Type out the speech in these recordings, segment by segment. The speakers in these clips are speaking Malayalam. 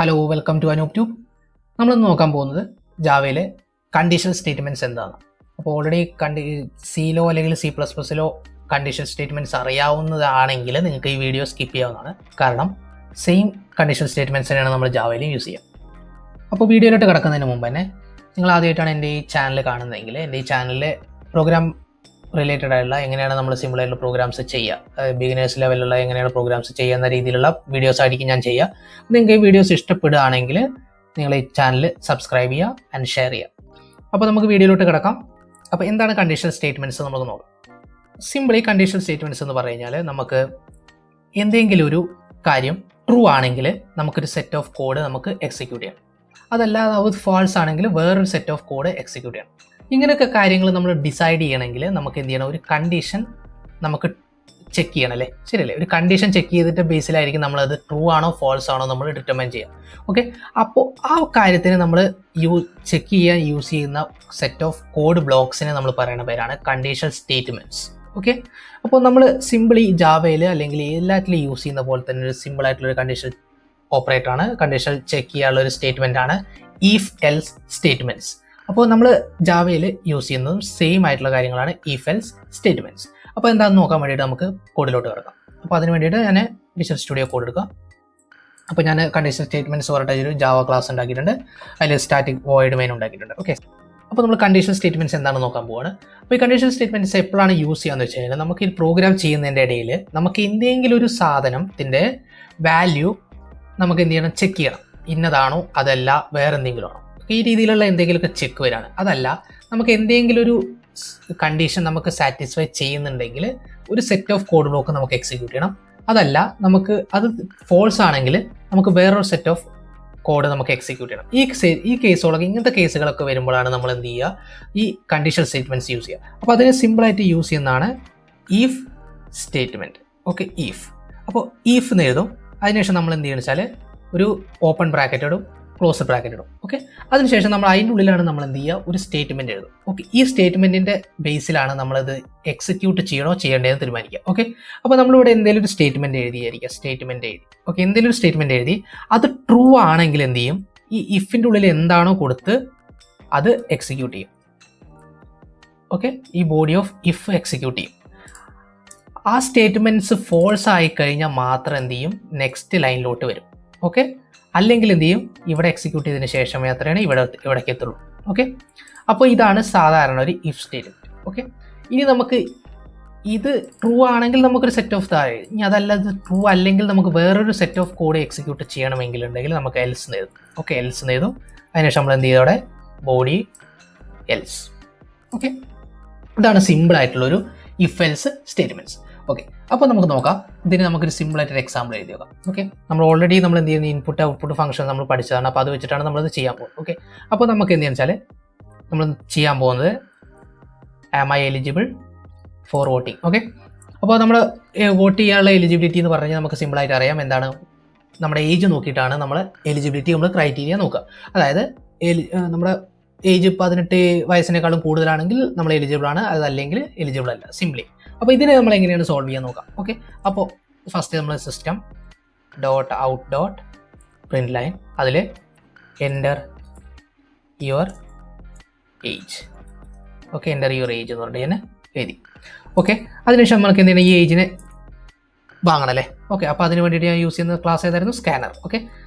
Hello welcome to anooptube. നമ്മളിന്ന് നോക്കാൻ പോകുന്നത് ജാവയിലെ കണ്ടീഷണൽ സ്റ്റേറ്റ്മെൻറ്റ്സ് എന്താണ്. അപ്പോൾ ഓൾറെഡി സിയിലോ അല്ലെങ്കിൽ C++ലോ കണ്ടീഷണൽ സ്റ്റേറ്റ്മെൻറ്റ്സ് അറിയാവുന്നതാണെങ്കിൽ നിങ്ങൾക്ക് ഈ വീഡിയോ സ്കിപ്പ് ചെയ്യാവുന്നതാണ്. കാരണം സെയിം കണ്ടീഷണൽ സ്റ്റേറ്റ്മെൻറ്റ്സ് തന്നെയാണ് നമ്മൾ ജാവയിലും യൂസ് ചെയ്യുക. അപ്പോൾ വീഡിയോയിലോട്ട് കിടക്കുന്നതിന് മുമ്പ് തന്നെ നിങ്ങൾ ആദ്യമായിട്ടാണ് എൻ്റെ ഈ ചാനൽ കാണുന്നതെങ്കിൽ എൻ്റെ ഈ ചാനലിലെ പ്രോഗ്രാം റിലേറ്റഡ് ആയിട്ടുള്ള എങ്ങനെയാണ് നമ്മൾ സിമ്പിൾ ആയിട്ടുള്ള പ്രോഗ്രാംസ് ചെയ്യുക, ബിഗിനേഴ്സ് ലെവലുള്ള എങ്ങനെയാണ് പ്രോഗ്രാംസ് ചെയ്യുക എന്ന രീതിയിലുള്ള വീഡിയോസ് ആയിരിക്കും ഞാൻ ചെയ്യുക. നിങ്ങൾക്ക് ഈ വീഡിയോസ് ഇഷ്ടപ്പെടുകയാണെങ്കിൽ നിങ്ങൾ ഈ ചാനൽ സബ്സ്ക്രൈബ് ചെയ്യുക ആൻഡ് ഷെയർ ചെയ്യുക. അപ്പോൾ നമുക്ക് വീഡിയോയിലോട്ട് കിടക്കാം. അപ്പോൾ എന്താണ് കണ്ടീഷണൽ സ്റ്റേറ്റ്മെൻറ്റ്സ് നമുക്ക് നോക്കാം. സിമ്പിളി കണ്ടീഷണൽ സ്റ്റേറ്റ്മെൻറ്റ്സ് എന്ന് പറഞ്ഞു കഴിഞ്ഞാൽ നമുക്ക് എന്തെങ്കിലും ഒരു കാര്യം ട്രൂ ആണെങ്കിൽ നമുക്കൊരു സെറ്റ് ഓഫ് കോഡ് നമുക്ക് എക്സിക്യൂട്ട് ചെയ്യാം. അതല്ലാതെ അത് ഫാൾസ് ആണെങ്കിൽ വേറൊരു സെറ്റ് ഓഫ് കോഡ് എക്സിക്യൂട്ട് ചെയ്യണം. ഇങ്ങനെയൊക്കെ കാര്യങ്ങൾ നമ്മൾ ഡിസൈഡ് ചെയ്യണമെങ്കിൽ നമുക്ക് എന്ത് ചെയ്യണം, ഒരു കണ്ടീഷൻ നമുക്ക് ചെക്ക് ചെയ്യണം അല്ലേ, ശരിയല്ലേ? ഒരു കണ്ടീഷൻ ചെക്ക് ചെയ്തിട്ട് ബേസിലായിരിക്കും നമ്മളത് ട്രൂ ആണോ ഫോൾസ് ആണോ നമ്മൾ ഡിറ്റർമൈൻ ചെയ്യുക. ഓക്കെ, അപ്പോൾ ആ കാര്യത്തിന് നമ്മൾ ചെക്ക് ചെയ്യാൻ യൂസ് ചെയ്യുന്ന സെറ്റ് ഓഫ് കോഡ് ബ്ലോക്സിനെ നമ്മൾ പറയുന്ന പേരാണ് കണ്ടീഷണൽ സ്റ്റേറ്റ്മെൻറ്റ്സ്. ഓക്കെ, അപ്പോൾ നമ്മൾ സിമ്പിളി ജാവയിൽ അല്ലെങ്കിൽ എല്ലാത്തിലും യൂസ് ചെയ്യുന്ന പോലെ തന്നെ ഒരു സിമ്പിൾ ആയിട്ടുള്ളൊരു കണ്ടീഷൻ ഓപ്പറേറ്ററാണ്, കണ്ടീഷൻ ചെക്ക് ചെയ്യാനുള്ള ഒരു സ്റ്റേറ്റ്മെൻ്റ് ആണ് ഇഫ് എൽസ് സ്റ്റേറ്റ്മെൻറ്റ്സ്. അപ്പോൾ നമ്മൾ ജാവയിൽ യൂസ് ചെയ്യുന്നതും സെയിം ആയിട്ടുള്ള കാര്യങ്ങളാണ് ഇഫ് എൽസ് സ്റ്റേറ്റ്മെൻറ്റ്സ്. അപ്പോൾ എന്താണെന്ന് നോക്കാൻ വേണ്ടിയിട്ട് നമുക്ക് കോഡിലോട്ട് കിടക്കാം. അപ്പോൾ അതിന് വേണ്ടിയിട്ട് ഞാൻ വിഷ്വൽ സ്റ്റുഡിയോ കോഡ് എടുക്കാം. അപ്പോൾ ഞാൻ കണ്ടീഷണൽ സ്റ്റേറ്റ്മെൻറ്റ്സ് പറഞ്ഞിട്ട് ഒരു ജാവ ക്ലാസ് ഉണ്ടാക്കിയിട്ടുണ്ട്, അതിൽ സ്റ്റാറ്റിക് വോയിഡ് മെയിൻ ഉണ്ടാക്കിയിട്ടുണ്ട്. ഓക്കെ, അപ്പോൾ നമ്മൾ കണ്ടീഷണൽ സ്റ്റേറ്റ്മെൻറ്റ്സ് എന്താണെന്ന് നോക്കാൻ പോവാണ്. അപ്പോൾ ഈ കണ്ടീഷണൽ സ്റ്റേറ്റ്മെൻറ്റ്സ് എപ്പോഴാണ് യൂസ് ചെയ്യാന്ന് വെച്ച് കഴിഞ്ഞാൽ നമുക്ക് ഈ പ്രോഗ്രാം ചെയ്യുന്നതിൻ്റെ ഇടയിൽ നമുക്ക് എന്തെങ്കിലും ഒരു സാധനത്തിൻ്റെ വാല്യൂ നമുക്ക് എന്ത് ചെയ്യണം, ചെക്ക് ചെയ്യണം. ഇന്നതാണോ അതല്ല വേറെ എന്തെങ്കിലും ആണോ, ഈ രീതിയിലുള്ള എന്തെങ്കിലുമൊക്കെ ചെക്ക് വരാണ്. അതല്ല നമുക്ക് എന്തെങ്കിലും ഒരു കണ്ടീഷൻ നമുക്ക് സാറ്റിസ്ഫൈ ചെയ്യുന്നുണ്ടെങ്കിൽ ഒരു സെറ്റ് ഓഫ് കോഡ് ബ്ലോക്ക് നമുക്ക് എക്സിക്യൂട്ട് ചെയ്യണം. അതല്ല നമുക്ക് അത് ഫോൾസ് ആണെങ്കിൽ നമുക്ക് വേറൊരു സെറ്റ് ഓഫ് കോഡ് നമുക്ക് എക്സിക്യൂട്ട് ചെയ്യണം. ഈ കേസുകളൊക്കെ, ഇങ്ങനത്തെ കേസുകളൊക്കെ വരുമ്പോഴാണ് നമ്മൾ എന്ത് ചെയ്യുക, ഈ കണ്ടീഷണൽ സ്റ്റേറ്റ്മെൻറ്റ്സ് യൂസ് ചെയ്യുക. അപ്പോൾ അതിന് സിമ്പിളായിട്ട് യൂസ് ചെയ്യുന്നതാണ് ഇഫ് സ്റ്റേറ്റ്മെൻറ്റ്. Okay, if. അപ്പോൾ ഇഫ് എന്ന് എഴുതും. അതിനുശേഷം നമ്മൾ എന്ത് ചെയ്യുന്നത് വെച്ചാൽ ഒരു ഓപ്പൺ ബ്രാക്കറ്റ് ഇടും, ക്ലോസ് ബ്രാക്കറ്റ് ഇടും. ഓക്കെ, അതിനുശേഷം നമ്മൾ അതിൻ്റെ ഉള്ളിലാണ് നമ്മൾ എന്ത് ചെയ്യുക, ഒരു സ്റ്റേറ്റ്മെൻറ്റ് എഴുതും. ഓക്കെ, ഈ സ്റ്റേറ്റ്മെൻറ്റിൻ്റെ ബേസിലാണ് നമ്മളത് എക്സിക്യൂട്ട് ചെയ്യണോ ചെയ്യേണ്ടതെന്ന് തീരുമാനിക്കുക. ഓക്കെ, അപ്പോൾ നമ്മളിവിടെ എന്തെങ്കിലും ഒരു സ്റ്റേറ്റ്മെൻറ്റ് എഴുതിയായിരിക്കുക, സ്റ്റേറ്റ്മെൻറ്റ് എഴുതി. ഓക്കെ, എന്തെങ്കിലും ഒരു സ്റ്റേറ്റ്മെൻറ്റ് എഴുതി അത് ട്രൂ ആണെങ്കിൽ എന്ത് ചെയ്യും, ഈ ഇഫിൻ്റെ ഉള്ളിൽ എന്താണോ കൊടുത്ത് അത് എക്സിക്യൂട്ട് ചെയ്യും. ഓക്കെ, ഈ ബോഡി ഓഫ് ഇഫ് എക്സിക്യൂട്ട് ചെയ്യും. ആ സ്റ്റേറ്റ്മെൻറ്റ്സ് ഫോൾസ് ആയി കഴിഞ്ഞാൽ മാത്രം എന്ത് ചെയ്യും, നെക്സ്റ്റ് ലൈനിലോട്ട് വരും. ഓക്കെ, അല്ലെങ്കിൽ എന്ത് ചെയ്യും, ഇവിടെ എക്സിക്യൂട്ട് ചെയ്തതിന് ശേഷം മാത്രമേ ഇവിടേക്ക് എത്തുള്ളൂ. ഓക്കെ, അപ്പോൾ ഇതാണ് സാധാരണ ഒരു ഇഫ് സ്റ്റേറ്റ്മെൻറ്റ്. ഓക്കെ, ഇനി നമുക്ക് ഇത് ട്രൂ ആണെങ്കിൽ നമുക്കൊരു സെറ്റ് ഓഫ് താഴെ, ഇനി അതല്ല ഇത് ട്രൂ അല്ലെങ്കിൽ നമുക്ക് വേറൊരു സെറ്റ് ഓഫ് കോഡ് എക്സിക്യൂട്ട് ചെയ്യണമെങ്കിലുണ്ടെങ്കിൽ നമുക്ക് എൽസ് എഴുതും. ഓക്കെ, എൽസ് എഴുതും. അതിനുശേഷം നമ്മൾ എന്ത് ചെയ്തോടെ ബോഡി എൽസ്. ഓക്കെ, ഇതാണ് സിമ്പിൾ ആയിട്ടുള്ളൊരു ഇഫ് എൽസ് സ്റ്റേറ്റ്മെൻറ്റ്സ്. ഓക്കെ, അപ്പോൾ നമുക്ക് നോക്കാം. ഇതിന് നമുക്കൊരു സിമ്പിൾ ആയിട്ടൊരു എക്സാമ്പിൾ എഴുതി നോക്കാം. ഓക്കെ, നമ്മൾ ഓൾറെഡി നമ്മൾ എന്ത് ചെയ്യുന്നത്, ഇൻപുട്ട് ഔട്ട്പുട്ട് ഫംഗ്ഷൻ നമ്മൾ പഠിച്ചതാണ്. അപ്പോൾ അത് വെച്ചിട്ടാണ് നമ്മളത് ചെയ്യാൻ പോകുന്നത്. ഓക്കെ, അപ്പോൾ നമുക്ക് എന്ത് ചെയ്യുക വെച്ചാൽ നമ്മൾ ചെയ്യാൻ പോകുന്നത് am I eligible for voting. Okay, അപ്പോൾ നമ്മൾ വോട്ട് ചെയ്യാനുള്ള എലിജിബിലിറ്റി എന്ന് പറഞ്ഞാൽ നമുക്ക് സിമ്പിളായിട്ട് അറിയാം. എന്താണ്, നമ്മുടെ ഏജ് നോക്കിയിട്ടാണ് നമ്മൾ എലിജിബിലിറ്റി നമ്മൾ ക്രൈറ്റീരിയ നോക്കുക. അതായത് നമ്മുടെ ഏജ് 18 വയസ്സിനേക്കാളും കൂടുതലാണെങ്കിൽ നമ്മൾ എലിജിബിൾ ആണ്, അതല്ലെങ്കിൽ എലിജിബിൾ അല്ല, സിംപ്ലി. അപ്പോൾ ഇതിനെ നമ്മൾ എങ്ങനെയാണ് സോൾവ് ചെയ്യാൻ നോക്കാം. ഓക്കെ, അപ്പോൾ ഫസ്റ്റ് നമ്മൾ system dot out dot print line, അതിൽ enter your age. Okay, enter your age എന്ന് പറഞ്ഞിട്ട് ഞാൻ എഴുതി. ഓക്കെ, അതിനുശേഷം നമുക്ക് എന്ത് ചെയ്യണം, ഈ ഏജിനെ വാങ്ങണം അല്ലേ. ഓക്കെ, അപ്പോൾ അതിന് വേണ്ടിയിട്ട് ഞാൻ യൂസ് ചെയ്യുന്ന ക്ലാസ് ഏതായിരുന്നു, scanner. Okay,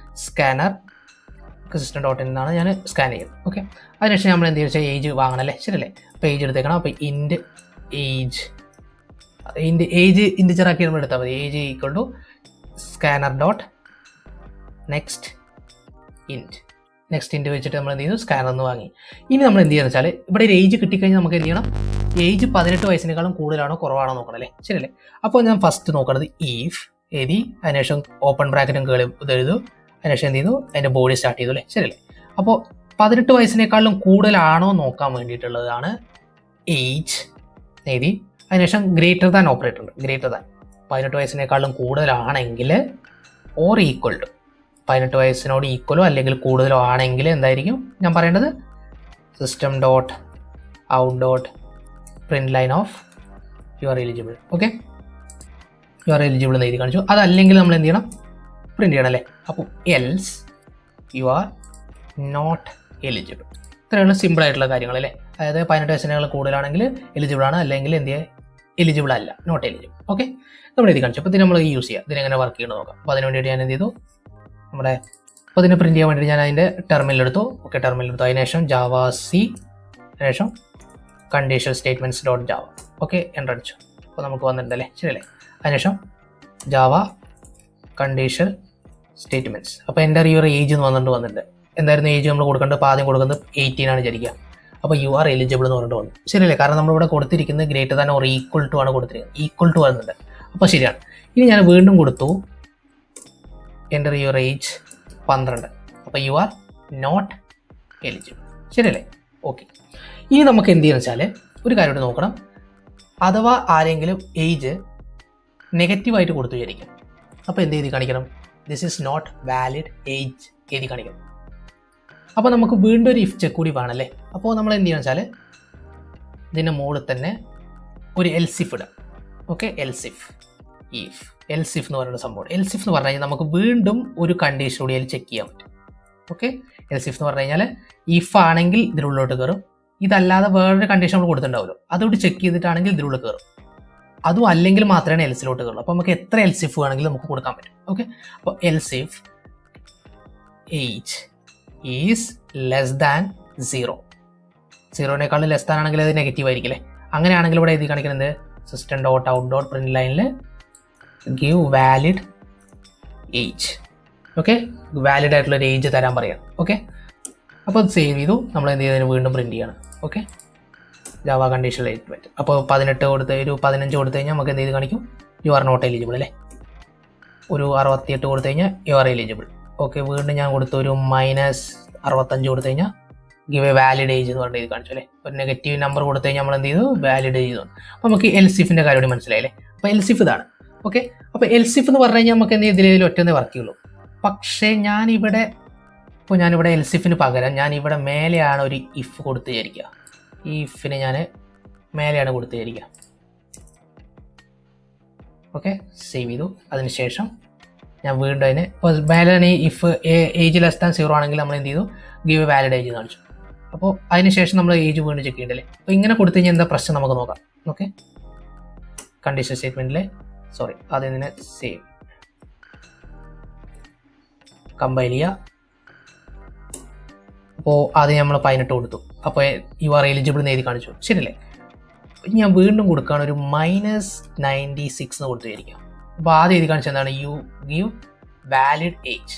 scanner system dot എന്നാണ് ഞാൻ സ്കാൻ ചെയ്യുന്നത്. ഓക്കെ, അതിനുശേഷം നമ്മൾ എന്ത് ചെയ്യുക, ഏജ് വാങ്ങണം അല്ലേ, ശരിയല്ലേ. അപ്പോൾ ഏജ് എടുത്തേക്കണം. അപ്പോൾ ഇൻറ്റ് ഏജ് ഇൻറ്റിജർ ആക്കി നമ്മൾ എടുത്താൽ മതി. Age equal to scanner dot next int വെച്ചിട്ട് നമ്മൾ എന്ത് ചെയ്തു, സ്കാനർ എന്ന് വാങ്ങി. ഇനി നമ്മൾ എന്ത് ചെയ്യുന്നത് വെച്ചാൽ ഇവിടെ ഒരു ഏജ് കിട്ടിക്കഴിഞ്ഞാൽ നമുക്ക് എന്ത് ചെയ്യണം, ഏജ് 18 വയസ്സിനേക്കാളും കൂടുതലാണോ കുറവാണോ നോക്കണം അല്ലേ, ശരിയല്ലേ. അപ്പോൾ ഞാൻ ഫസ്റ്റ് നോക്കുന്നത് ഈഫ് എഴുതി, അതിനുശേഷം ഓപ്പൺ ബ്രാക്കറ്റും ഇത് എഴുതു. അതിനുശേഷം എന്ത് ചെയ്തു, അതിൻ്റെ ബോഡി സ്റ്റാർട്ട് ചെയ്തു അല്ലേ, ശരിയല്ലേ. അപ്പോൾ 18 വയസ്സിനേക്കാളും കൂടുതലാണോ നോക്കാൻ വേണ്ടിയിട്ടുള്ളതാണ് ഏജ് എഴുതി. അതിനുശേഷം ഗ്രേറ്റർ ദാൻ ഓപ്പറേറ്റർ ഉണ്ട്. ഗ്രേറ്റർ ദാൻ 18 വയസ്സിനേക്കാളും കൂടുതലാണെങ്കിൽ ഓർ ഈക്വൽ ടു, 18 വയസ്സിനോട് ഈക്വലോ അല്ലെങ്കിൽ കൂടുതലോ ആണെങ്കിൽ എന്തായിരിക്കും ഞാൻ പറയേണ്ടത്, system dot out dot print line of you are eligible. Okay, you are eligible എന്ന് എഴുതി കാണിച്ചു. അതല്ലെങ്കിൽ നമ്മൾ എന്ത് ചെയ്യണം, പ്രിന്റ് ചെയ്യണം അല്ലേ. അപ്പോൾ else you are not eligible. ഇത്രയുള്ള സിമ്പിൾ ആയിട്ടുള്ള കാര്യങ്ങൾ അല്ലേ. അതായത് 18 വയസ്സിനേക്കാൾ കൂടുതലാണെങ്കിൽ എലിജിബിൾ ആണ്, അല്ലെങ്കിൽ എന്ത് എലിജിബിൾ അല്ല, നോട്ട് എലിജിബിൾ. ഓക്കെ, നമ്മൾ എഴുതി കാണിച്ചു. അപ്പോൾ ഇതിന് നമ്മൾ യൂസ് ചെയ്യാം, ഇതിനെങ്ങനെ വർക്ക് ചെയ്യണം നോക്കാം. അപ്പോൾ അതിന് വേണ്ടിയിട്ട് ഞാൻ എന്ത് ചെയ്തു, നമ്മുടെ അപ്പോൾ ഇതിനെ പ്രിൻറ്റ് ചെയ്യാൻ വേണ്ടിയിട്ട് ഞാൻ അതിൻ്റെ ടെർമിനൽ എടുത്തു. ഓക്കെ, ടെർമിനൽ എടുത്തു. അതിനുശേഷം ജാവ സി, അതിനുശേഷം conditional statements dot Java. Okay, enter അടിച്ചു. അപ്പോൾ നമുക്ക് വന്നിട്ടുണ്ടല്ലേ, ശരിയല്ലേ. അതിനുശേഷം ജാവ കണ്ടീഷണൽ സ്റ്റേറ്റ്മെൻറ്റ്സ്. അപ്പോൾ എൻ്റെ ഈ ഒരു ഏജ് എന്ന് വന്നിട്ടുണ്ട്. എന്തായിരുന്നു ഏജ് നമ്മൾ കൊടുക്കേണ്ടത്? അപ്പോൾ ആദ്യം കൊടുക്കുന്നത് 18 ആണ് വിചാരിക്കുക. അപ്പോൾ യു ആർ എലിജിബിൾ എന്ന് പറഞ്ഞിട്ട് വന്നു, ശരിയല്ലേ. കാരണം നമ്മളിവിടെ കൊടുത്തിരിക്കുന്നത് greater than or equal to ആണ് കൊടുത്തിരിക്കുന്നത്, ഈക്വൽ ടു വരുന്നുണ്ട്. അപ്പോൾ ശരിയാണ്. ഇനി ഞാൻ വീണ്ടും കൊടുത്തു എൻ്റെ യുവർ ഏജ് 12. അപ്പോൾ യു ആർ നോട്ട് എലിജിബിൾ, ശരിയല്ലേ. ഓക്കെ, ഇനി നമുക്ക് എന്ത് ചെയ്യുന്നത് വെച്ചാൽ ഒരു കാര്യം നോക്കണം. അഥവാ ആരെങ്കിലും ഏജ് നെഗറ്റീവായിട്ട് കൊടുത്തു വിചാരിക്കും. അപ്പോൾ എന്ത് എഴുതി കാണിക്കണം? This is not valid age എഴുതി കാണിക്കണം. അപ്പോൾ നമുക്ക് വീണ്ടും ഒരു ഇഫ് ചെക്ക് കൂടി വേണമല്ലേ. അപ്പോൾ നമ്മൾ എന്ത് ചെയ്യുക വെച്ചാൽ ഇതിൻ്റെ മുകളിൽ തന്നെ ഒരു എൽസിഫ് ഇടാം. ഓക്കെ, എൽസിഫ് ഇഫ്, എൽസിഫ് എന്ന് പറയുന്ന സംഭവം. എൽസിഫ് എന്ന് പറഞ്ഞു കഴിഞ്ഞാൽ നമുക്ക് വീണ്ടും ഒരു കണ്ടീഷൻ കൂടി അതിൽ ചെക്ക് ചെയ്യാൻ പറ്റും. ഓക്കെ, എൽസിഫ് എന്ന് പറഞ്ഞു കഴിഞ്ഞാൽ ഇഫ് ആണെങ്കിൽ ഇതിനുള്ളിലോട്ട് കയറും, ഇതല്ലാതെ വേറൊരു കണ്ടീഷൻ നമ്മൾ കൊടുത്തിട്ടുണ്ടാവുമല്ലോ, അതുകൊണ്ട് ചെക്ക് ചെയ്തിട്ടാണെങ്കിൽ ഇതിനുള്ളിൽ കയറും. അതും അല്ലെങ്കിൽ മാത്രമേ എൽസിലോട്ട് കയറുള്ളൂ. അപ്പോൾ നമുക്ക് എത്ര എൽസിഫ് വേണമെങ്കിലും നമുക്ക് കൊടുക്കാൻ പറ്റും. ഓക്കെ, അപ്പോൾ else if age is less than 0, 0-നേക്കാളും ലെസ് ദാൻ ആണെങ്കിൽ അത് നെഗറ്റീവ് ആയിരിക്കില്ലേ. അങ്ങനെയാണെങ്കിൽ ഇവിടെ എഴുതി കാണിക്കുന്നത് system dot out dot print ലൈനിൽ give valid age. Okay, valid ആയിട്ടുള്ള ഒരു ഏജ് തരാൻ പറയാം. ഓക്കെ, അപ്പോൾ അത് സേവ് ചെയ്തു. നമ്മൾ എന്ത് ചെയ്തതിന് വീണ്ടും പ്രിന്റ് ചെയ്യണം. Okay, Java conditional statement. അപ്പോൾ 18 കൊടുത്ത് ഒരു 15 കൊടുത്തു കഴിഞ്ഞാൽ നമുക്ക് എന്ത് ചെയ്ത് കാണിക്കും? യു ആർ നോട്ട് എലിജിബിൾ അല്ലേ. ഒരു 68 കൊടുത്തു കഴിഞ്ഞാൽ യു ആർ എലിജിബിൾ. ഓക്കെ, വീണ്ടും ഞാൻ കൊടുത്തു ഒരു -65 കൊടുത്തു കഴിഞ്ഞാൽ ഗിവ് എ വാലിഡ് ഏജ് എന്ന് പറഞ്ഞിട്ട് ഇത് കാണിച്ചു അല്ലേ. ഒരു നെഗറ്റീവ് നമ്പർ കൊടുത്തു കഴിഞ്ഞാൽ നമ്മൾ എന്ത് ചെയ്തു? വാലിഡ് ഏജ് ചെയ്തു. അപ്പോൾ നമുക്ക് എൽസിഫിൻ്റെ കാര്യം കൂടി മനസ്സിലായില്ലേ. അപ്പോൾ എൽസിഫ് ഇതാണ്. ഓക്കെ, അപ്പോൾ എൽസിഫ് എന്ന് പറഞ്ഞു കഴിഞ്ഞാൽ നമുക്ക് എന്ത് ഇതിൽ ഒറ്റന്നേ വർക്ക് ചെയ്യുള്ളൂ. പക്ഷേ ഞാനിവിടെ എൽസിഫിന് പകരം ഞാനിവിടെ മേലെയാണ് ഒരു ഇഫ് കൊടുത്ത് വിചാരിക്കുക. ഈ ഇഫിനെ ഞാൻ മേലെയാണ് കൊടുത്ത് വിചാരിക്കുക. ഓക്കെ, സേവ് ചെയ്തു. അതിനുശേഷം ഞാൻ വീണ്ടും അതിന് മേലെ ഈ ഇഫ് ഏജ് ലെസ് ദാൻ 0 ആണെങ്കിൽ നമ്മൾ എന്ത് ചെയ്തു? ഗിവ് വാലിഡ് ഏജ് കാണിച്ചു. അപ്പോൾ അതിനുശേഷം നമ്മൾ ഏജ് വീണ്ടും ചെക്ക് ചെയ്യണ്ടല്ലേ. അപ്പോൾ ഇങ്ങനെ കൊടുത്തു കഴിഞ്ഞാൽ എന്താ പ്രശ്നം നമുക്ക് നോക്കാം. ഓക്കെ, കണ്ടീഷൻ സ്റ്റേറ്റ്മെൻറ്റിലെ ആദ്യം ഇതിനെ സേവ്, കമ്പൈൽ ചെയ്യുക. അപ്പോൾ ആദ്യം നമ്മൾ 18 കൊടുത്തു. അപ്പോൾ യു ആർ എലിജിബിൾ എന്ന് എഴുതി കാണിച്ചു, ശരിയല്ലേ. ഞാൻ വീണ്ടും കൊടുക്കുകയാണ് ഒരു -96 എന്ന് കൊടുത്തു വിചാരിക്കാം. അപ്പോൾ ആദ്യം എഴുതി കാണിച്ചത് എന്താണ്? You give valid age.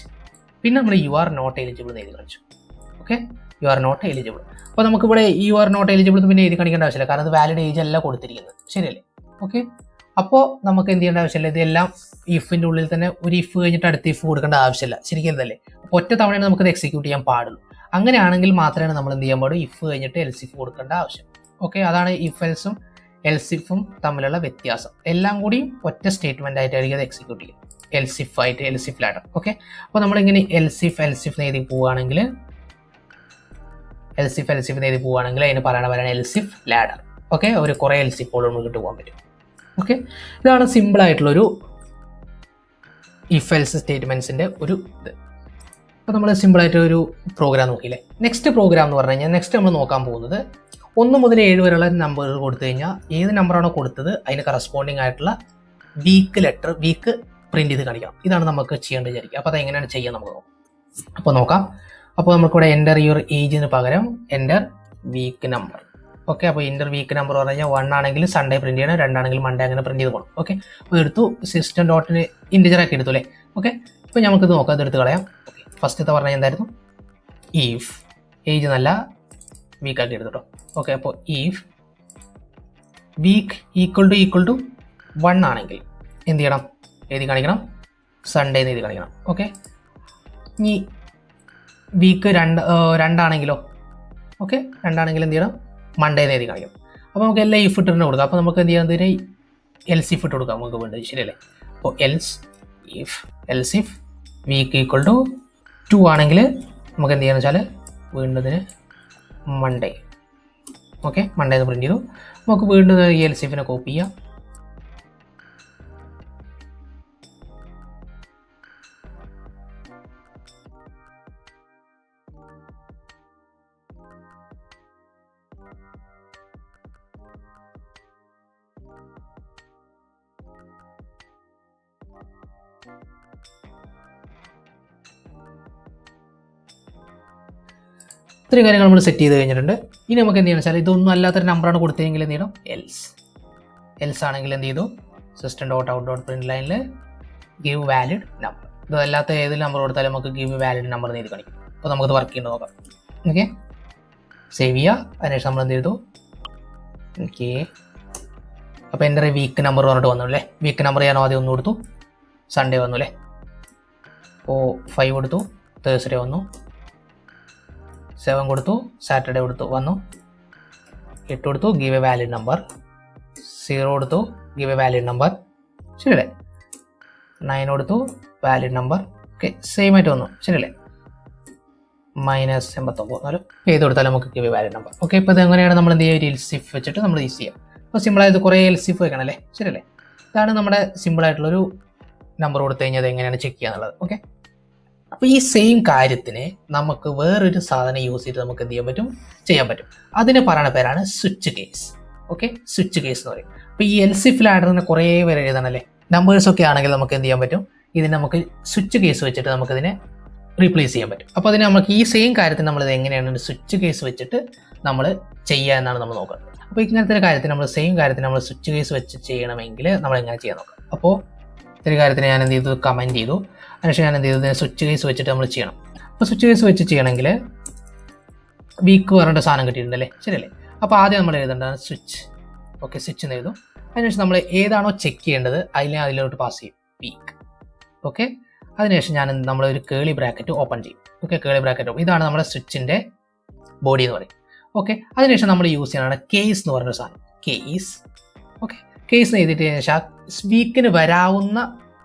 പിന്നെ നമ്മൾ യു ആർ നോട്ട് എലിജിബിൾ എന്ന് എഴുതി കാണിച്ചു. Okay, you are not eligible. അപ്പോൾ നമുക്കിവിടെ യു ആർ നോട്ട് എലിജിബിൾ എന്ന് പിന്നെ എഴുതി കാണിക്കേണ്ട ആവശ്യമില്ല, കാരണം അത് വാലിഡ് ഏജ് അല്ല കൊടുത്തിരിക്കുന്നത്, ശരിയല്ലേ. ഓക്കെ, അപ്പോൾ നമുക്ക് എന്ത് ചെയ്യേണ്ട ആവശ്യമില്ല. ഇതെല്ലാം ഇഫിൻ്റെ ഉള്ളിൽ തന്നെ ഒരു ഇഫ് കഴിഞ്ഞിട്ട് അടുത്ത ഇഫ് കൊടുക്കേണ്ട ആവശ്യമില്ല, ശരിക്കും എന്തല്ലേ. അപ്പോൾ ഒറ്റ തവണയാണ് നമുക്കത് എക്സിക്യൂട്ട് ചെയ്യാൻ പാടുള്ളൂ. അങ്ങനെയാണെങ്കിൽ മാത്രമേ നമ്മൾ എന്ത് ചെയ്യാൻ പാടും? ഇഫ് കഴിഞ്ഞിട്ട് എൽസിഫ് കൊടുക്കേണ്ട ആവശ്യം. ഓക്കെ, അതാണ് ഇഫ് എൽസും എൽസിഫും തമ്മിലുള്ള വ്യത്യാസം. എല്ലാം കൂടി ഒറ്റ സ്റ്റേറ്റ്മെന്റ് ആയിട്ടായിരിക്കും അത് എക്സിക്യൂട്ട് ചെയ്യുക, എൽസിഫ് ആയിട്ട്, എൽസിഫ് ലാഡർ. ഓക്കെ, അപ്പോൾ നമ്മളിങ്ങനെ എൽസിഫ് എഴുതി പോവുകയാണെങ്കിൽ അതിന് പറയണ എൽസിഫ് ലാഡർ. ഓക്കെ, ഒരു കുറേ എൽസിഫുകൾ നമുക്ക് ഇട്ട് പോകാൻ പറ്റും. ഓക്കെ, ഇതാണ് സിമ്പിൾ ആയിട്ടുള്ളൊരു ഇഫ് എൽസ് സ്റ്റേറ്റ്മെന്റ്സിന്റെ ഒരു ഇത്. അപ്പോൾ നമ്മൾ സിമ്പിളായിട്ട് ഒരു പ്രോഗ്രാം നോക്കിയില്ലേ. നെക്സ്റ്റ് പ്രോഗ്രാം എന്ന് പറഞ്ഞു കഴിഞ്ഞാൽ നെക്സ്റ്റ് നമ്മൾ നോക്കാൻ പോകുന്നത് 1 മുതൽ 7 വരെയുള്ള നമ്പറുകൾ കൊടുത്തു കഴിഞ്ഞാൽ ഏത് നമ്പറാണോ കൊടുത്തത് അതിന് കറസ്പോണ്ടിങ് ആയിട്ടുള്ള വീക്ക് പ്രിന്റ് ചെയ്ത് കാണിക്കാം. ഇതാണ് നമുക്ക് ചെയ്യേണ്ടത് വിചാരിക്കുക. അപ്പോൾ അത് എങ്ങനെയാണ് ചെയ്യാൻ നമുക്ക് നോക്കാം. അപ്പോൾ നോക്കാം. അപ്പോൾ നമുക്കിവിടെ എൻ്റർ യുവർ ഏജിന് പകരം എൻ്റർ വീക്ക് നമ്പർ. ഓക്കെ, അപ്പോൾ എൻ്റർ വീക്ക് നമ്പർ പറഞ്ഞു കഴിഞ്ഞാൽ 1 ആണെങ്കിൽ സൺഡേ പ്രിന്റ് ചെയ്യണം, 2 ആണെങ്കിൽ മൺഡേ അങ്ങനെ പ്രിന്റ് ചെയ്ത് പോകണം. ഓക്കെ, അപ്പോൾ എടുത്തു സിസ്റ്റം ഡോട്ടിന് ഇൻറ്റിജർ ആക്കി എടുത്തു അല്ലേ. ഓക്കെ, ഇപ്പോൾ നമുക്കിത് നോക്കാം, ഇതെടുത്ത് കളയാം. ഓക്കെ, ഫസ്റ്റത്തെ പറഞ്ഞാൽ എന്തായിരുന്നു? ഈഫ് ഏജ് നല്ല വീക്കാക്കി എടുത്തു കേട്ടോ. ഓക്കെ, അപ്പോൾ ഈഫ് വീക്ക് ഈക്വൽ ടു 1 ആണെങ്കിൽ എന്ത് ചെയ്യണം? എഴുതി കാണിക്കണം സൺഡേ എന്ന് എഴുതി കാണിക്കണം. ഓക്കെ, ഇനി വീക്ക് 2 ആണെങ്കിലോ? ഓക്കെ, 2 ആണെങ്കിൽ എന്ത് ചെയ്യണം? മൺഡേ എന്ന് എഴുതി കാണിക്കണം. അപ്പോൾ നമുക്ക് എല്ലാം ഇഫ് ഇട്ട് തന്നെ കൊടുക്കാം. അപ്പോൾ നമുക്ക് എന്ത് ചെയ്യാം? ഇതിന് എൽസ് ഇഫ് ഇട്ട് കൊടുക്കാം നമുക്ക് വേണ്ടത്, ശരിയല്ലേ. അപ്പോൾ else if week equal to 2 ആണെങ്കിൽ നമുക്ക് എന്ത് ചെയ്യാന്ന് വെച്ചാൽ വീണ്ടും ഇതിന് മൺഡേ. ഓക്കെ, മൺഡേ എന്ന് പ്രിന്റ് ചെയ്തു. നമുക്ക് വീണ്ടും ഈ എൽസ് ഇഫിനെ കോപ്പി ചെയ്യാം. ഇത്രയും കാര്യങ്ങൾ നമ്മൾ സെറ്റ് ചെയ്ത് കഴിഞ്ഞിട്ടുണ്ട്. ഇനി നമുക്ക് എന്ത് ചെയ്യണം വെച്ചാൽ ഇതൊന്നും അല്ലാത്തൊരു നമ്പറാണ് കൊടുത്തതെങ്കിൽ എന്ത് ചെയ്യണം, എൽസ് ആണെങ്കിൽ എന്ത് ചെയ്തു, system dot out dot print ലൈനിൽ ഗിവ് വാലിഡ് നമ്പർ. ഇതല്ലാത്ത ഏത് നമ്പർ കൊടുത്താലും നമുക്ക് ഗിവ് വാലിഡ് നമ്പർ എന്ന് എഴുതി കാണിക്കും. അപ്പോൾ നമുക്കത് വർക്ക് ചെയ്യേണ്ടത് നോക്കാം. ഓക്കെ, സേവ് ചെയ്യുക. അതിനുശേഷം നമ്മൾ എന്ത് ചെയ്തു, ഓക്കെ. അപ്പോൾ എൻ്റെ വീക്ക് നമ്പർ പറഞ്ഞിട്ട് വന്നു അല്ലേ. വീക്ക് നമ്പർ ഞാൻ ആദ്യം 1 കൊടുത്തു, സൺഡേ വന്നു അല്ലേ. അപ്പോൾ 5 കൊടുത്തു, തേഴ്സ്ഡേ വന്നു. 7 കൊടുത്തു, സാറ്റർഡേ കൊടുത്തു വന്നു. 8 കൊടുത്തു, ഗിവ് എ വാലിഡ് നമ്പർ. 0 കൊടുത്തു, ഗിവ് എ വാലിഡ് നമ്പർ. ശരിയല്ലേ. 9 കൊടുത്തു, വാലിഡ് നമ്പർ. ഓക്കെ, സെയിം ആയിട്ട് വന്നു. ശരിയല്ലേ. -89 ഏത് കൊടുത്താലും നമുക്ക് give a valid number. Okay, ഇപ്പോൾ ഇത് എങ്ങനെയാണ് നമ്മൾ എന്ത് ചെയ്യുക, ഒരു എൽസിഫ് വെച്ചിട്ട് നമ്മൾ യൂസ് ചെയ്യുക. അപ്പോൾ സിമ്പിളായത് കുറേ എൽസിഫ് വെക്കണം അല്ലേ. ശരിയല്ലേ. ഇതാണ് നമ്മുടെ സിമ്പിളായിട്ടുള്ളൊരു നമ്പർ കൊടുത്തു കഴിഞ്ഞാൽ അത് എങ്ങനെയാണ് ചെക്ക് ചെയ്യുക എന്നുള്ളത്. ഓക്കെ, അപ്പോൾ ഈ സെയിം കാര്യത്തിന് നമുക്ക് വേറൊരു സാധനം യൂസ് ചെയ്തിട്ട് നമുക്ക് എന്ത് ചെയ്യാൻ പറ്റും. അതിന് പറയുന്ന പേരാണ് switch case. Okay, switch case എന്ന് പറയും. അപ്പോൾ ഈ എൽസിഫിൽ ആഡറിന് കുറേ പേര് എഴുതണല്ലേ. നമ്പേഴ്സൊക്കെ ആണെങ്കിൽ നമുക്ക് എന്ത് ചെയ്യാൻ പറ്റും, ഇതിന് നമുക്ക് സ്വിച്ച് കേസ് വെച്ചിട്ട് നമുക്കതിനെ റീപ്ലേസ് ചെയ്യാൻ പറ്റും. അപ്പോൾ അതിന് നമുക്ക് ഈ സെയിം കാര്യത്തിന് നമ്മളിത് എങ്ങനെയാണ് ഒരു സ്വിച്ച് കേസ് വെച്ചിട്ട് നമ്മൾ ചെയ്യുക എന്നാണ് നമ്മൾ നോക്കുന്നത്. അപ്പോൾ ഇങ്ങനത്തെ ഒരു കാര്യത്തിന് നമ്മൾ സെയിം കാര്യത്തിന് നമ്മൾ സ്വിച്ച് കേസ് വെച്ച് ചെയ്യണമെങ്കിൽ നമ്മൾ എങ്ങനെ ചെയ്യാൻ നോക്കാം. അപ്പോൾ ഇത്തിരി കാര്യത്തിന് ഞാൻ എന്ത് ചെയ്തു, കമൻറ്റ് ചെയ്തു. അതിനുശേഷം ഞാൻ എന്ത് ചെയ്തു, സ്വിച്ച് കേസ് വെച്ചിട്ട് നമ്മൾ ചെയ്യണം. അപ്പോൾ സ്വിച്ച് കേസ് വെച്ച് ചെയ്യണമെങ്കിൽ വീക്ക് പറഞ്ഞിട്ട് സാധനം കിട്ടിയിട്ടുണ്ടല്ലേ. ശരിയല്ലേ. അപ്പോൾ ആദ്യം നമ്മൾ എഴുതേണ്ടതാണ് സ്വിച്ച്. ഓക്കെ, സ്വിച്ച് എന്ന് എഴുതും. അതിനുശേഷം നമ്മൾ ഏതാണോ ചെക്ക് ചെയ്യേണ്ടത് അതിലോട്ട് പാസ് ചെയ്യും, വീക്ക്. ഓക്കെ, അതിനുശേഷം നമ്മളൊരു കേളി ബ്രാക്കറ്റ് ഓപ്പൺ ചെയ്യും. ഓക്കെ, കേളി ബ്രാക്കറ്റ് ഓപ്പൺ. ഇതാണ് നമ്മുടെ സ്വിച്ചിൻ്റെ ബോഡി എന്ന് പറയും. ഓക്കെ, അതിനുശേഷം നമ്മൾ യൂസ് ചെയ്യുന്നതാണ് കേസ് എന്ന് പറഞ്ഞൊരു സാധനം, കേസ്. ഓക്കെ, കേസ് എഴുതിയിട്ട് ശേഷം വീക്കിന് വരാവുന്ന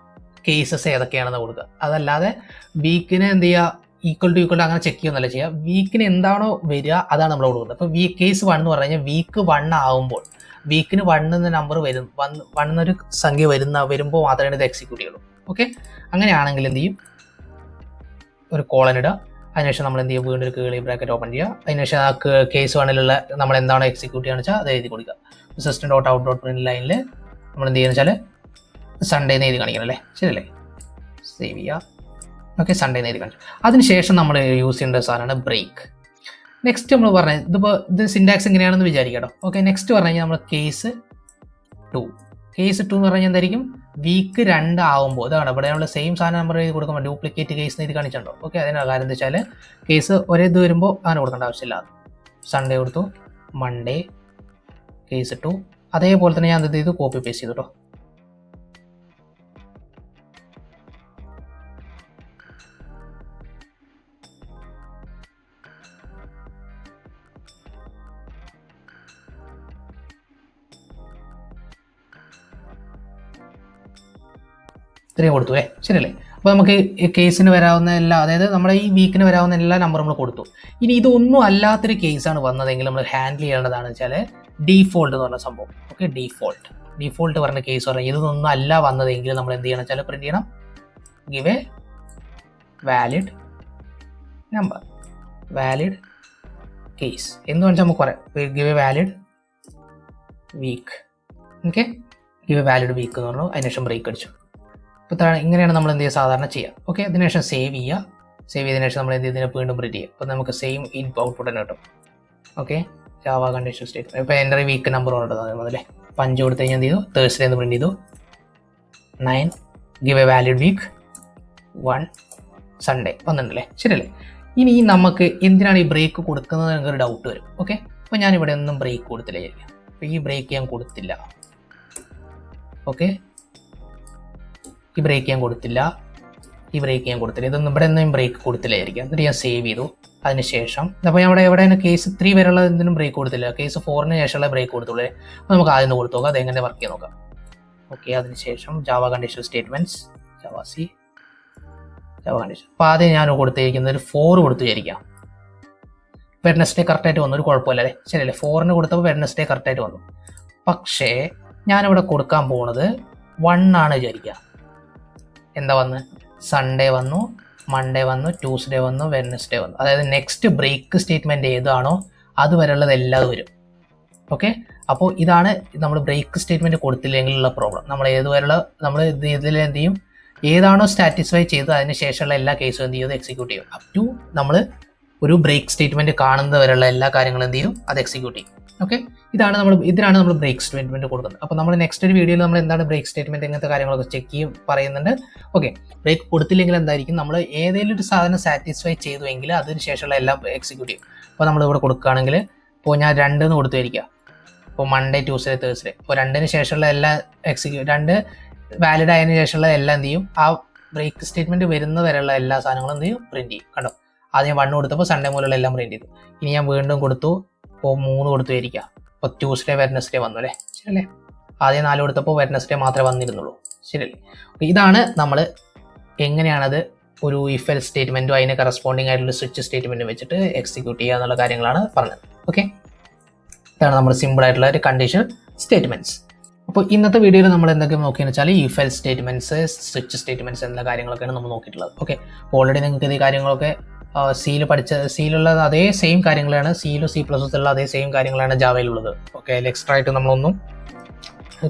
കേസസ് ഏതൊക്കെയാണെന്ന് കൊടുക്കുക. അതല്ലാതെ വീക്കിന് എന്ത് ചെയ്യുക, ഈക്വൽ ടു അങ്ങനെ ചെക്ക് ചെയ്യുന്നല്ല ചെയ്യുക. വീക്കിന് എന്താണോ വരിക അതാണ് നമ്മൾ കൊടുക്കുന്നത്. അപ്പോൾ കേസ് 1 എന്ന് പറഞ്ഞു കഴിഞ്ഞാൽ വീക്ക് 1 ആകുമ്പോൾ വീക്കിന് 1 എന്ന നമ്പർ വരും, 1 എന്നൊരു സംഖ്യ വരുമ്പോൾ മാത്രമേ ഇത് എക്സിക്യൂട്ട് ചെയ്യുള്ളൂ. ഓക്കെ, അങ്ങനെയാണെങ്കിൽ എന്ത് ചെയ്യും, ഒരു കോളൻ ഇടുക. അതിനുശേഷം നമ്മൾ എന്ത് ചെയ്യും, വീണ്ടും ഒരു കേളി ബ്രാക്കറ്റ് ഓപ്പൺ ചെയ്യുക. അതിനുശേഷം ആ കേസ് 1-ലുള്ള നമ്മൾ എന്താണോ എക്സിക്യൂട്ട് ചെയ്യുകയെന്ന് വെച്ചാൽ അത് എഴുതി കൊടുക്കുക. System dot out dot print ലൈനിൽ നമ്മൾ എന്ത് ചെയ്യുന്നത് വെച്ചാൽ സൺഡേ എന്ന് എഴുതി കാണിക്കണം അല്ലേ. ശരിയല്ലേ. സേവ് ചെയ്യുക. ഓക്കെ, സൺഡേ എന്ന് എഴുതി കാണിച്ചു. അതിനുശേഷം നമ്മൾ യൂസ് ചെയ്യേണ്ട സാധനമാണ് ബ്രേക്ക്. നെക്സ്റ്റ് നമ്മൾ പറഞ്ഞത് ഇത് സിൻടാക്സ് എങ്ങനെയാണെന്ന് വിചാരിക്കാം. ഓക്കെ, നെക്സ്റ്റ് പറഞ്ഞു കഴിഞ്ഞാൽ നമ്മൾ കേസ് 2 എന്ന് പറഞ്ഞു കഴിഞ്ഞാൽ എന്തായിരിക്കും, വീക്ക് 2 ആകുമ്പോൾ ഇതാണ് ഇവിടെ നമ്മൾ സെയിം സാധനം നമ്പർ എഴുതി കൊടുക്കുമ്പോൾ ഡ്യൂപ്ലിക്കേറ്റ് കേസ് എന്ന് എഴുതി കാണിച്ചിട്ടുണ്ടോ. ഓക്കെ, അതിൻ്റെ കാര്യം എന്താ വെച്ചാൽ കേസ് ഒരേ ഇത് വരുമ്പോൾ അങ്ങനെ കൊടുക്കേണ്ട ആവശ്യമില്ല. സൺഡേ കൊടുത്തു, മൺഡേ കേസ് 2. അതേപോലെ തന്നെ ഞാൻ എന്ത് ചെയ്തു, കോപ്പി പേസ്റ്റ് ചെയ്തു കേട്ടോ. ഇത്രയും കൊടുത്തു ശരിയല്ലേ. അപ്പോൾ നമുക്ക് കേസിന് വരാവുന്ന അതായത് നമ്മുടെ ഈ വീക്കിന് വരാവുന്ന എല്ലാ നമ്പറും നമ്മൾ കൊടുത്തു. ഇനി ഇതൊന്നും അല്ലാത്തൊരു കേസാണ് വന്നതെങ്കിൽ നമ്മൾ ഹാൻഡിൽ ചെയ്യേണ്ടതാണെന്ന് വെച്ചാൽ ഡീഫോൾട്ട് എന്ന് പറഞ്ഞ സംഭവം. ഓക്കെ, ഡീഫോൾട്ട് പറഞ്ഞ കേസ് പറഞ്ഞാൽ ഇതൊന്നും അല്ല വന്നതെങ്കിൽ നമ്മൾ എന്ത് ചെയ്യണം വെച്ചാൽ പ്രിന്റ് ചെയ്യണം, give a valid number, valid case എന്ന് വെച്ചാൽ നമുക്ക് പറയാം, give a valid week. Okay, give a valid week എന്ന് പറഞ്ഞു. അതിനുശേഷം ബ്രേക്ക് അടിച്ചു. അപ്പോൾ ഇങ്ങനെയാണ് നമ്മൾ എന്ത് ചെയ്യുക, സാധാരണ ചെയ്യുക. ഓക്കെ, അതിനുശേഷം സേവ് ചെയ്യുക. സേവ് ചെയ്തതിനു ശേഷം നമ്മൾ എന്ത് ചെയ്യുന്നതിനെ വീണ്ടും പ്രിന്റ് ചെയ്യുക. അപ്പോൾ നമുക്ക് സെയിം ഔട്ട്പുട്ട് തന്നെ കിട്ടും. Okay, Java conditional statement. ഇപ്പോൾ എൻ്റെ വീക്ക് നമ്പർ പറഞ്ഞിട്ട് അതല്ലേ 5 കൊടുത്ത് കഴിഞ്ഞാൽ എന്ത് ചെയ്തു, തേഴ്സ്ഡേ എന്ന് പ്രിന്റ് ചെയ്തു. 9 give a valid week 1 Sunday വന്നിട്ടുണ്ടല്ലേ. ശരിയല്ലേ. ഇനി നമുക്ക് എന്തിനാണ് ഈ ബ്രേക്ക് കൊടുക്കുന്നത് എന്നൊരു ഡൗട്ട് വരും. ഓക്കെ, അപ്പോൾ ഞാനിവിടെ ഒന്നും ബ്രേക്ക് കൊടുത്തില്ല വിചാരിക്കാം. അപ്പോൾ ഈ ബ്രേക്ക് ഞാൻ കൊടുത്തില്ല. ഓക്കെ, ഈ ബ്രേക്ക് ഞാൻ കൊടുത്തില്ല, ഇതൊന്നും ഇവിടെ ഒന്നും ബ്രേക്ക് കൊടുത്തില്ല ആയിരിക്കും. എന്നിട്ട് ഞാൻ സേവ് ചെയ്തു. അതിനുശേഷം അപ്പോൾ ഞാൻ എവിടെ കേസ് 3 വരെയുള്ള എന്തിനും ബ്രേക്ക് കൊടുത്തില്ല, കേസ് 4-ന് ശേഷമുള്ള ബ്രേക്ക് കൊടുത്തുള്ളൂ. അപ്പോൾ നമുക്ക് ആദ്യം കൊടുത്തു നോക്കാം അതെങ്ങനെ വർക്ക് ചെയ്യാൻ നോക്കാം. ഓക്കെ, അതിനുശേഷം Java conditional statements, Java condition. അപ്പോൾ ആദ്യം ഞാൻ കൊടുത്തിരിക്കുന്നത് ഒരു 4 കൊടുത്തു വിചാരിക്കാം. വെഡ്നസ്ഡേ കറക്റ്റായിട്ട് വന്നു, ഒരു കുഴപ്പമില്ല അല്ലേ. ശരിയല്ലേ, 4-ന് കൊടുത്തപ്പോൾ വെഡ്നസ്ഡേ കറക്റ്റായിട്ട് വന്നു. പക്ഷേ ഞാനിവിടെ കൊടുക്കാൻ പോകുന്നത് 1 ആണ് വിചാരിക്കുക. എന്താ വന്ന്, സൺഡേ വന്നു, മൺഡേ വന്നു, ട്യൂസ്ഡേ വന്നു, വെഡ്നസ്ഡേ വന്നു. അതായത് നെക്സ്റ്റ് ബ്രേക്ക് സ്റ്റേറ്റ്മെൻറ്റ് ഏതാണോ അതുവരെയുള്ളതെല്ലാം വരും. ഓക്കെ, അപ്പോൾ ഇതാണ് നമ്മൾ ബ്രേക്ക് സ്റ്റേറ്റ്മെൻറ്റ് കൊടുത്തില്ലെങ്കിലുള്ള പ്രോബ്ലം. നമ്മൾ ഇതിൽ എന്ത് ചെയ്യും, ഏതാണോ സാറ്റിസ്ഫൈ ചെയ്തത് അതിന് ശേഷമുള്ള എല്ലാ കേസും എന്ത് ചെയ്യും, എക്സിക്യൂട്ട് ചെയ്യും. അപ് ടു നമ്മൾ ഒരു ബ്രേക്ക് സ്റ്റേറ്റ്മെൻറ്റ് കാണുന്നത് വരെയുള്ള എല്ലാ കാര്യങ്ങളും എന്ത് ചെയ്യും, അത് എക്സിക്യൂട്ട് ചെയ്യും. ഓക്കെ, ഇതിനാണ് നമ്മൾ ബ്രേക്ക് സ്റ്റേറ്റ്മെൻറ്റ് കൊടുക്കുന്നത്. അപ്പോൾ നമ്മൾ നെക്സ്റ്റ് ഒരു വീഡിയോയിൽ നമ്മൾ എന്താണ് ബ്രേക്ക് സ്റ്റേറ്റ്മെൻറ്റ് ഇങ്ങനത്തെ കാര്യങ്ങളൊക്കെ ചെക്ക് ചെയ്യും പറയുന്നുണ്ട്. ഓക്കെ, ബ്രേക്ക് കൊടുത്തില്ലെങ്കിൽ എന്തായിരിക്കും, നമ്മൾ ഏതെങ്കിലും ഒരു സാധനം സാറ്റിസ്ഫൈ ചെയ്തുവെങ്കിൽ അതിന് ശേഷമുള്ള എല്ലാം എക്സിക്യൂട്ട് ചെയ്യും. അപ്പോൾ നമ്മളിവിടെ കൊടുക്കുകയാണെങ്കിൽ, ഇപ്പോൾ ഞാൻ 2 എന്ന് കൊടുത്തിരിക്കുക. ഇപ്പോൾ മൺഡേ, ട്യൂസ്ഡേ, തേഴ്സ്ഡേ, ഇപ്പോൾ 2ന് ശേഷമുള്ള എല്ലാ 2 വാലിഡ് ആയതിനു ശേഷമുള്ള എല്ലാം എന്ത് ചെയ്യും, ആ ബ്രേക്ക് സ്റ്റേറ്റ്മെൻറ്റ് വരുന്ന വരെയുള്ള എല്ലാ സാധനങ്ങളും എന്ത് ചെയ്യും, പ്രിൻറ്റ് ചെയ്യും. കണ്ടോ, ആദ്യം 1 കൊടുത്തപ്പോൾ സൺഡേ മുതലുള്ള എല്ലാം പ്രിൻറ്റ് ചെയ്തു. ഇനി ഞാൻ വീണ്ടും കൊടുത്തു, ഇപ്പോൾ 3 കൊടുത്തു ഇരിക്കുക. ഇപ്പോൾ ട്യൂസ്ഡേ, വെഡ്നസ്ഡേ വന്നു അല്ലേ, ശരിയല്ലേ. ആദ്യം 4 കൊടുത്തപ്പോൾ വെഡ്നസ്ഡേ മാത്രമേ വന്നിരുന്നുള്ളൂ, ശരിയല്ലേ. ഇതാണ് നമ്മൾ എങ്ങനെയാണത് ഒരു ഇഫ് എൽസ് സ്റ്റേറ്റ്മെൻറ്റും അതിന് കറസ്പോണ്ടിങ് ആയിട്ടുള്ള സ്വിച്ച് സ്റ്റേറ്റ്മെൻറ്റും വെച്ചിട്ട് എക്സിക്യൂട്ട് ചെയ്യുക എന്നുള്ള കാര്യങ്ങളാണ് പറഞ്ഞത്. ഓക്കെ, ഇതാണ് നമ്മുടെ സിമ്പിൾ ആയിട്ടുള്ള ഒരു കണ്ടീഷണൽ സ്റ്റേറ്റ്മെൻറ്റ്സ്. അപ്പോൾ ഇന്നത്തെ വീഡിയോയിൽ നമ്മൾ എന്തൊക്കെ നോക്കിയെന്ന് വെച്ചാൽ if else statements, switch statements എന്ന കാര്യങ്ങളൊക്കെയാണ് നമ്മൾ നോക്കിയിട്ടുള്ളത്. ഓക്കെ, ഓൾറെഡി നിങ്ങൾക്ക് ഈ കാര്യങ്ങളൊക്കെ സിയിലുള്ള അതേ സെയിം കാര്യങ്ങളാണ്, സിയിലും C++ ഉള്ള അതേ സെയിം കാര്യങ്ങളാണ് ജാവയിലുള്ളത്. ഓക്കെ, അതിൽ എക്സ്ട്രാ ആയിട്ട് നമ്മളൊന്നും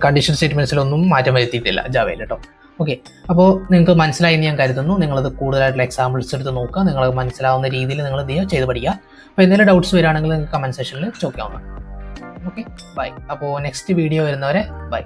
കണ്ടീഷണൽ സ്റ്റേറ്റ്മെൻറ്റ്സിലൊന്നും മാറ്റം വരുത്തിയിട്ടില്ല ജാവയിൽ കേട്ടോ. ഓക്കെ, അപ്പോൾ നിങ്ങൾക്ക് മനസ്സിലായി എന്ന് ഞാൻ കരുതുന്നു. നിങ്ങളത് കൂടുതലായിട്ടുള്ള എക്സാമ്പിൾസ് എടുത്ത് നോക്കുക, നിങ്ങൾക്ക് മനസ്സിലാവുന്ന രീതിയിൽ നിങ്ങൾ ഇത് ചെയ്ത് പഠിക്കുക. അപ്പോൾ എന്തെങ്കിലും ഡൗട്ട്സ് വരികയാണെങ്കിൽ നിങ്ങൾക്ക് കമൻറ്റ് സെക്ഷനിൽ ചോദിക്കാവുന്നതാണ്. Okay, bye. അപ്പോൾ നെക്സ്റ്റ് വീഡിയോ വരുന്നവരെ ബൈ.